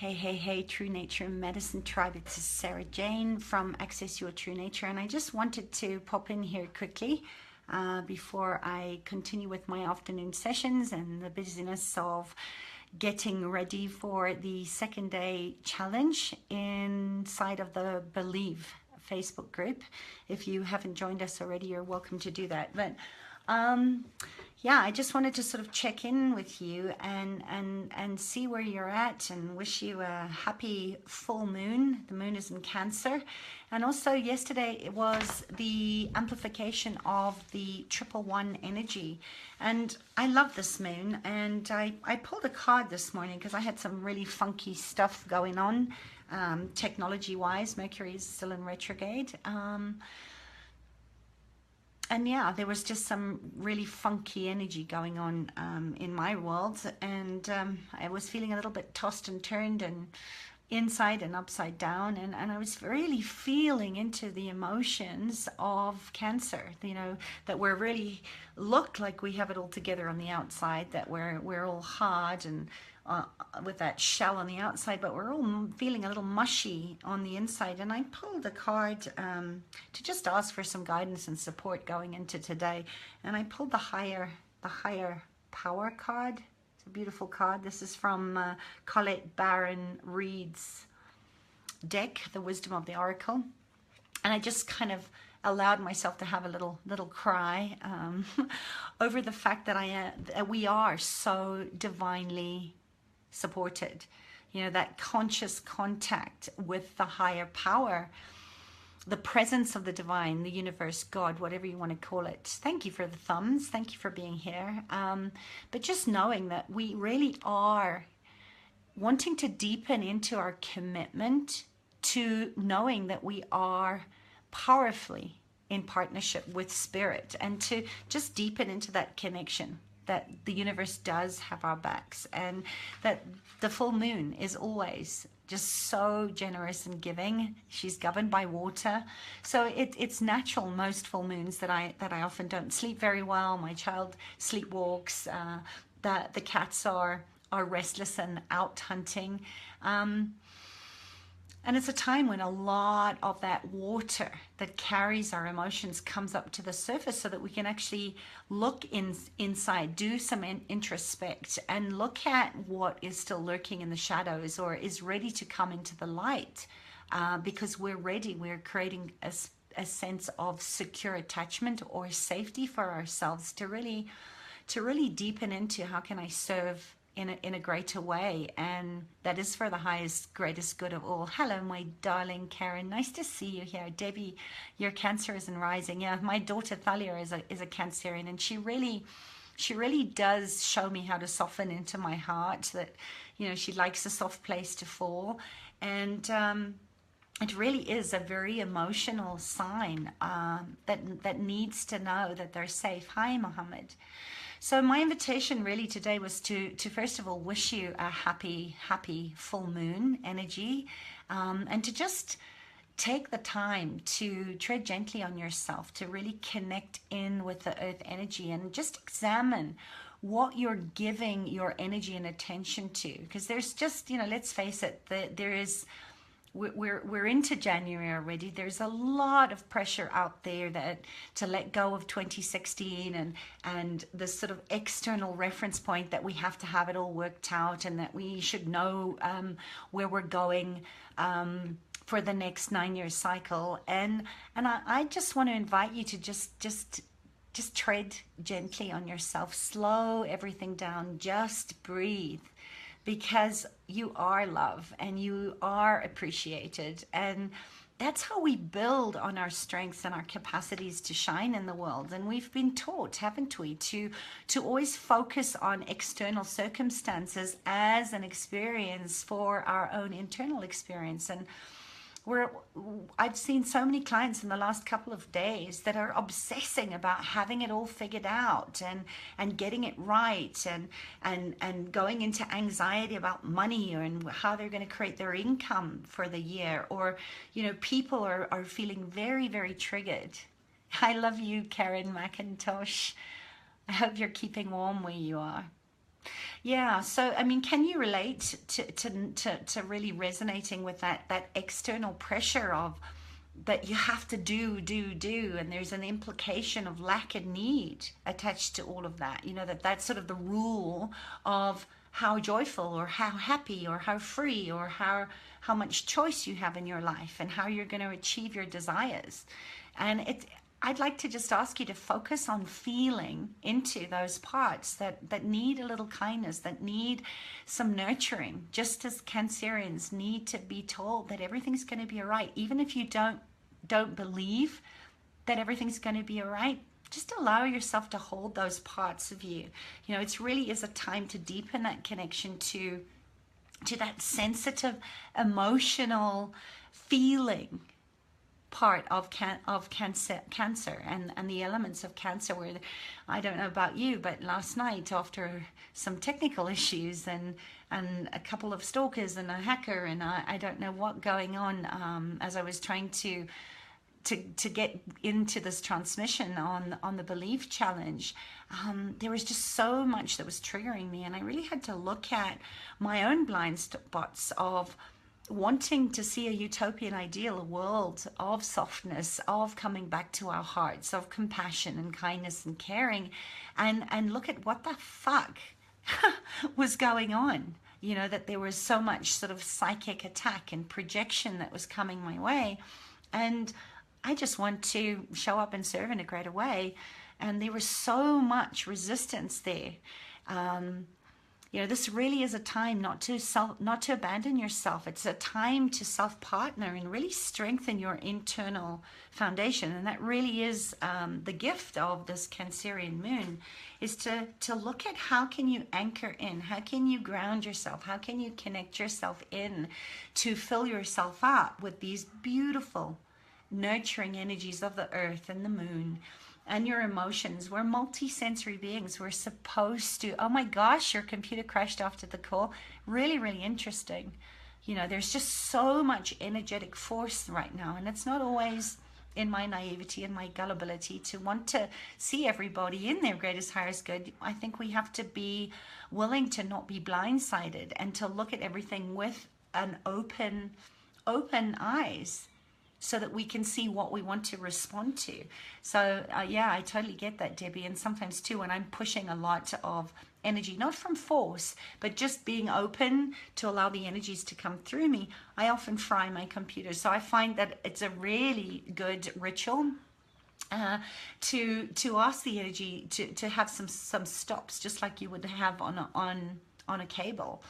Hey, True Nature Medicine Tribe. It's Sarah Jane from Access Your True Nature, and I just wanted to pop in here quickly before I continue with my afternoon sessions and the busyness of getting ready for the second day challenge inside of the Believe Facebook group. If you haven't joined us already, you're welcome to do that. But yeah, I just wanted to sort of check in with you and see where you're at and wish you a happy full moon. The moon is in Cancer. And also yesterday it was the amplification of the 111 energy. And I love this moon. And I pulled a card this morning because I had some really funky stuff going on technology-wise. Mercury is still in retrograde. And yeah, there was just some really funky energy going on in my world, and I was feeling a little bit tossed and turned and inside and upside down, and I was really feeling into the emotions of Cancer, you know, that we're really look like we have it all together on the outside, that we're all hard and with that shell on the outside, but we're all feeling a little mushy on the inside. And I pulled a card to just ask for some guidance and support going into today. And I pulled the higher power card. It's a beautiful card. This is from Colette Baron Reed's deck, The Wisdom of the Oracle. And I just kind of allowed myself to have a little cry over the fact that we are so divinely supported, you know, that conscious contact with the higher power, the presence of the divine, the universe, God, whatever you want to call it. Thank you for the thumbs. Thank you for being here. But just knowing that we really are wanting to deepen into our commitment to knowing that we are powerfully in partnership with spirit, and to just deepen into that connection, that the universe does have our backs, and that the full moon is always just so generous and giving. She's governed by water, so it's natural. Most full moons that I often don't sleep very well. My child sleepwalks. The cats are restless and out hunting. And it's a time when a lot of that water that carries our emotions comes up to the surface, so that we can actually look inside, do some introspect, and look at what is still lurking in the shadows or is ready to come into the light. Because we're ready, we're creating a sense of secure attachment or safety for ourselves to really deepen into how can I serve in a greater way, and that is for the highest, greatest good of all. Hello, my darling Karen. Nice to see you here. Debbie, your Cancer is in rising. Yeah, my daughter Thalia is a Cancerian, and she really does show me how to soften into my heart. That, you know, she likes a soft place to fall, and it really is a very emotional sign that needs to know that they're safe. Hi, Mohammed. So my invitation really today was to first of all wish you a happy full moon energy, and to just take the time to tread gently on yourself, to really connect in with the earth energy and just examine what you're giving your energy and attention to. Because there's just, you know, let's face it, we're into January already. There's a lot of pressure out there that to let go of 2016 and this sort of external reference point that we have to have it all worked out, and that we should know where we're going for the next 9-year cycle. And I just want to invite you to just tread gently on yourself, slow everything down, just breathe. Because you are love and you are appreciated, and that's how we build on our strengths and our capacities to shine in the world. And we've been taught, haven't we, to always focus on external circumstances as an experience for our own internal experience. And I've seen so many clients in the last couple of days that are obsessing about having it all figured out and getting it right, and going into anxiety about money and how they're going to create their income for the year. Or, you know, people are feeling very, very triggered. I love you, Karen McIntosh. I hope you're keeping warm where you are. Yeah, so I mean, can you relate to really resonating with that external pressure of that you have to do, and there's an implication of lack and need attached to all of that. You know, that's sort of the rule of how joyful or how happy or how free or how much choice you have in your life and how you're going to achieve your desires. And I'd like to just ask you to focus on feeling into those parts that need a little kindness, that need some nurturing, just as Cancerians need to be told that everything's going to be all right, even if you don't believe that everything's going to be all right. Just allow yourself to hold those parts of you. You know, it's really is a time to deepen that connection to that sensitive, emotional feeling part of cancer and the elements of cancer. Where I don't know about you, but last night after some technical issues and a couple of stalkers and a hacker and I don't know what going on, as I was trying to get into this transmission on the belief challenge, there was just so much that was triggering me, and I really had to look at my own blind spots of wanting to see a utopian ideal, a world of softness, of coming back to our hearts, of compassion and kindness and caring, and look at what the fuck was going on. You know, that there was so much sort of psychic attack and projection that was coming my way, and I just want to show up and serve in a greater way, and there was so much resistance there. You know, this really is a time not to abandon yourself. It's a time to self-partner and really strengthen your internal foundation. And that really is the gift of this Cancerian moon, is to look at how can you anchor in, how can you ground yourself, how can you connect yourself in to fill yourself up with these beautiful, nurturing energies of the earth and the moon. And your emotions. We're multi-sensory beings. We're supposed to, oh my gosh, your computer crashed after the call. Really, really interesting. You know, there's just so much energetic force right now. And it's not always in my naivety and my gullibility to want to see everybody in their greatest, highest good. I think we have to be willing to not be blindsided and to look at everything with an open eyes, so that we can see what we want to respond to. So yeah, I totally get that, Debbie. And sometimes too, when I'm pushing a lot of energy, not from force, but just being open to allow the energies to come through me, I often fry my computer. So I find that it's a really good ritual to ask the energy to have some stops, just like you would have on a cable,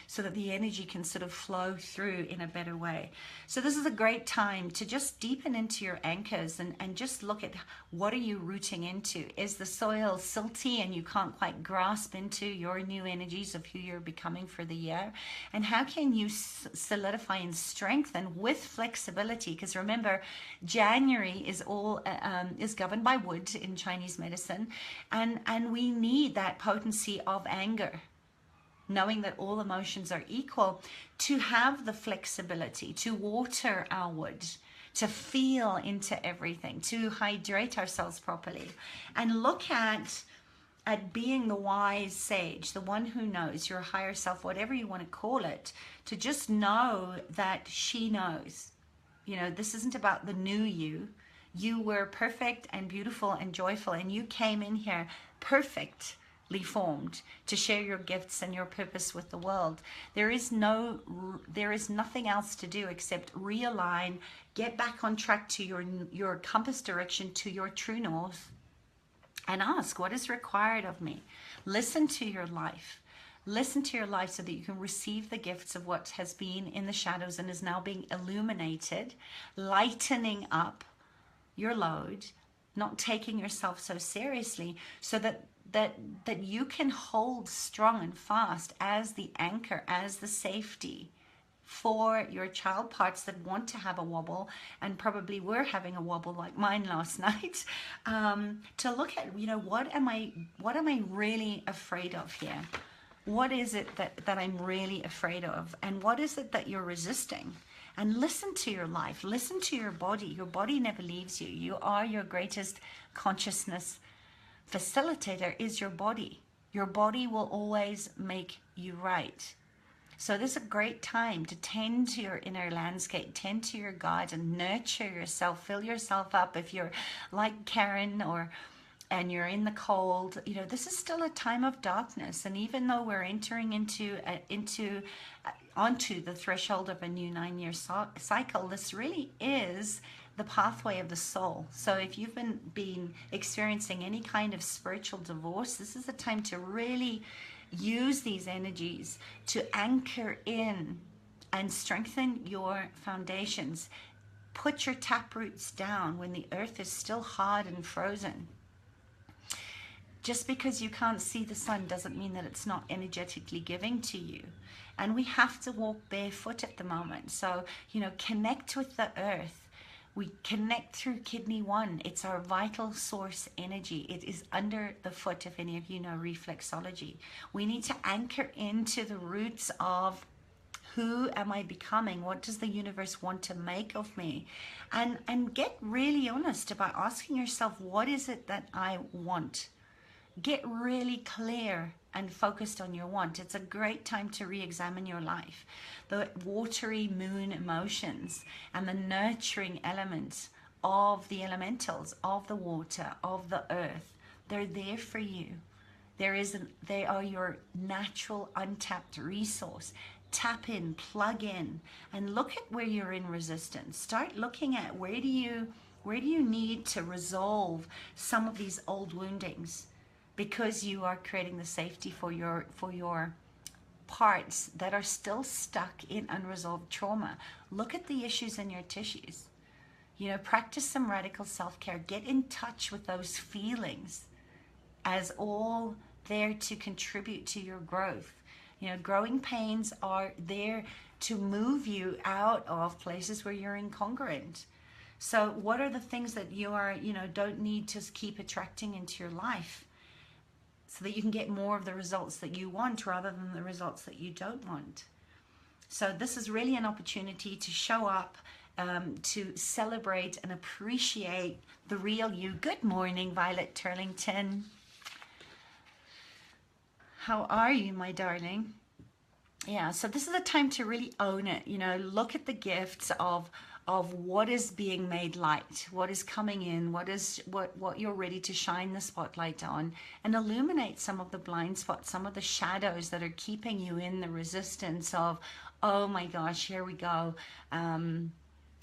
so that the energy can sort of flow through in a better way. So this is a great time to just deepen into your anchors and just look at what are you rooting into. Is the soil silty and you can't quite grasp into your new energies of who you're becoming for the year? And how can you solidify and strengthen with flexibility? Because remember, January is governed by wood in Chinese medicine, and we need that potency of anger, knowing that all emotions are equal, to have the flexibility to water our wood, to feel into everything, to hydrate ourselves properly, and look at being the wise sage, the one who knows, your higher self, whatever you want to call it, to just know that she knows. You know, this isn't about the new you. You were perfect and beautiful and joyful, and you came in here perfect, formed to share your gifts and your purpose with the world. There is nothing else to do except realign, get back on track to your compass direction, to your true north, and ask what is required of me. Listen to your life. Listen to your life so that you can receive the gifts of what has been in the shadows and is now being illuminated, lightening up your load, not taking yourself so seriously, so that you can hold strong and fast as the anchor, as the safety for your child parts that want to have a wobble, and probably were having a wobble like mine last night, to look at, you know, what am I really afraid of here? What is it that I'm really afraid of? And what is it that you're resisting? And listen to your life, listen to your body. Your body never leaves you. You are your greatest consciousness facilitator, is your body. Your body will always make you right. So this is a great time to tend to your inner landscape, tend to your garden, nurture yourself, fill yourself up. If you're like Karen and you're in the cold, this is still a time of darkness. And even though we're entering onto the threshold of a new 9-year cycle, this really is the pathway of the soul. So if you've been experiencing any kind of spiritual divorce, this is a time to really use these energies to anchor in and strengthen your foundations. Put your tap roots down when the earth is still hard and frozen. Just because you can't see the sun doesn't mean that it's not energetically giving to you. And we have to walk barefoot at the moment. So, connect with the earth. We connect through kidney 1. It's our vital source energy. It is under the foot, if any of you know reflexology. We need to anchor into the roots of who am I becoming? What does the universe want to make of me? And get really honest about asking yourself, what is it that I want? Get really clear and focused on your want. It's a great time to re-examine your life. The watery moon emotions and the nurturing elements of the elementals, of the water, of the earth, they're there for you. They are your natural untapped resource. Tap in, plug in, and look at where you're in resistance. Start looking at where do you need to resolve some of these old woundings, because you are creating the safety for your parts that are still stuck in unresolved trauma. Look at the issues in your tissues. Practice some radical self-care. Get in touch with those feelings as all there to contribute to your growth. Growing pains are there to move you out of places where you're incongruent. So what are the things that you are, don't need to keep attracting into your life, so that you can get more of the results that you want rather than the results that you don't want? So this is really an opportunity to show up, to celebrate and appreciate the real you. Good morning, Violet Turlington. How are you, my darling? Yeah, so this is a time to really own it. Look at the gifts of what is being made light, what is coming in, what you're ready to shine the spotlight on, and illuminate some of the blind spots, some of the shadows that are keeping you in the resistance of, oh my gosh, here we go, and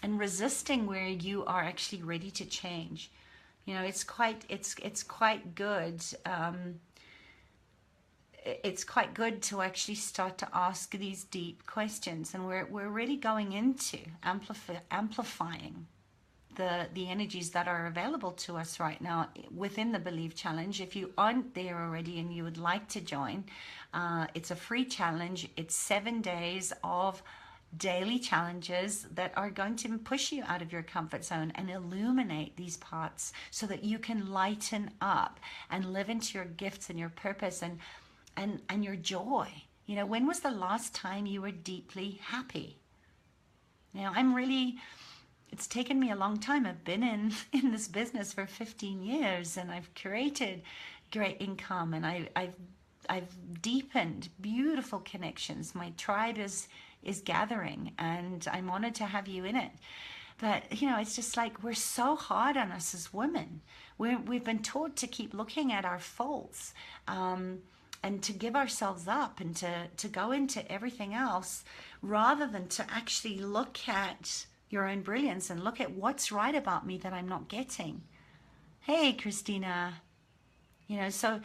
resisting where you are actually ready to change. It's quite good. It's quite good to actually start to ask these deep questions, and we're really going into amplifying the energies that are available to us right now within the Believe Challenge. If you aren't there already and you would like to join, it's a free challenge. It's 7 days of daily challenges that are going to push you out of your comfort zone and illuminate these parts so that you can lighten up and live into your gifts and your purpose and your joy. When was the last time you were deeply happy? It's taken me a long time. I've been in this business for 15 years, and I've created great income, and I've deepened beautiful connections. My tribe is gathering, and I'm honored to have you in it. But, it's just like we're so hard on us as women. We've been taught to keep looking at our faults, and to give ourselves up and to go into everything else, rather than to actually look at your own brilliance and look at what's right about me that I'm not getting. Hey, Christina. So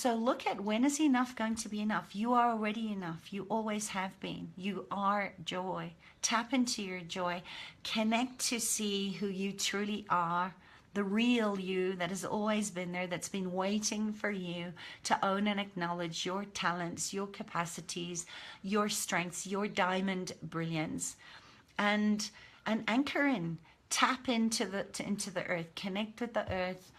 look at, when is enough going to be enough? You are already enough. You always have been. You are joy. Tap into your joy. Connect to see who you truly are. The real you that has always been there, that's been waiting for you to own and acknowledge your talents, your capacities, your strengths, your diamond brilliance, and anchor in, tap into the earth, connect with the earth,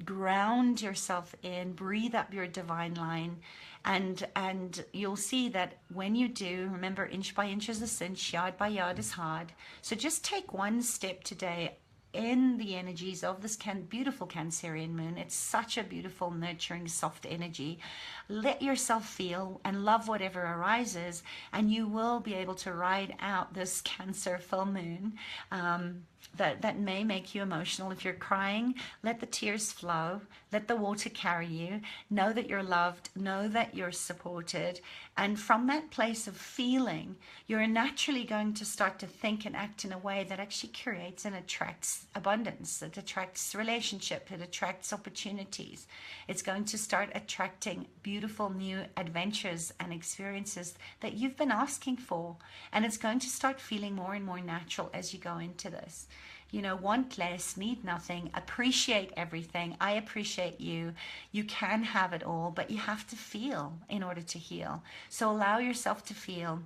ground yourself in, breathe up your divine line, and you'll see that when you do, remember, inch by inch is a cinch, yard by yard is hard. So just take one step today in the energies of this beautiful Cancerian moon. It's such a beautiful, nurturing, soft energy. Let yourself feel and love whatever arises, and you will be able to ride out this Cancer full moon. That may make you emotional. If you're crying, let the tears flow. Let the water carry you. Know that you're loved. Know that you're supported. And from that place of feeling, you're naturally going to start to think and act in a way that actually creates and attracts abundance. It attracts relationship. It attracts opportunities. It's going to start attracting beautiful new adventures and experiences that you've been asking for. And it's going to start feeling more and more natural as you go into this. You know, want less, need nothing, appreciate everything. I appreciate you. You can have it all, but you have to feel in order to heal. So allow yourself to feel.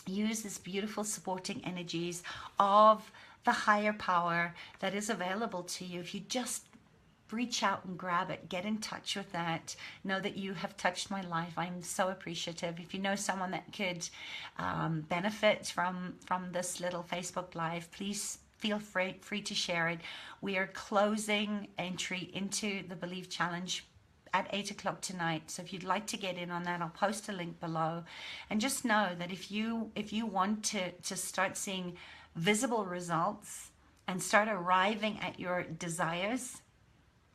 Use this beautiful supporting energies of the higher power that is available to you. If you just reach out and grab it, get in touch with that. Know that you have touched my life. I'm so appreciative. If you know someone that could benefit from this little Facebook Live, please feel free to share it. We are closing entry into the Believe Challenge at 8 o'clock tonight. So if you'd like to get in on that, I'll post a link below. And just know that if you want to start seeing visible results and start arriving at your desires,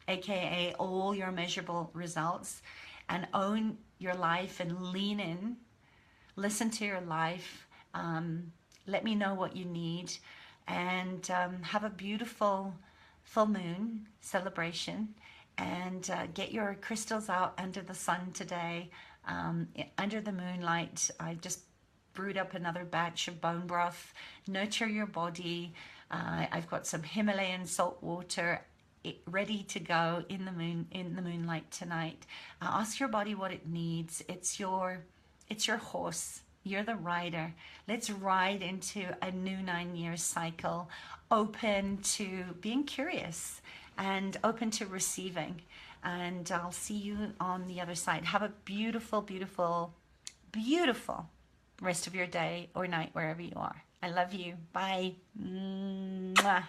aka all your measurable results, and own your life and lean in, listen to your life, let me know what you need, and have a beautiful full moon celebration, and get your crystals out under the sun today, under the moonlight. I just brewed up another batch of bone broth. Nurture your body. I've got some Himalayan salt water ready to go in the moonlight tonight. Ask your body what it needs. It's your horse. You're the rider. Let's ride into a new 9-year cycle, open to being curious and open to receiving. And I'll see you on the other side. Have a beautiful, beautiful, beautiful rest of your day or night wherever you are. I love you. Bye. Mwah.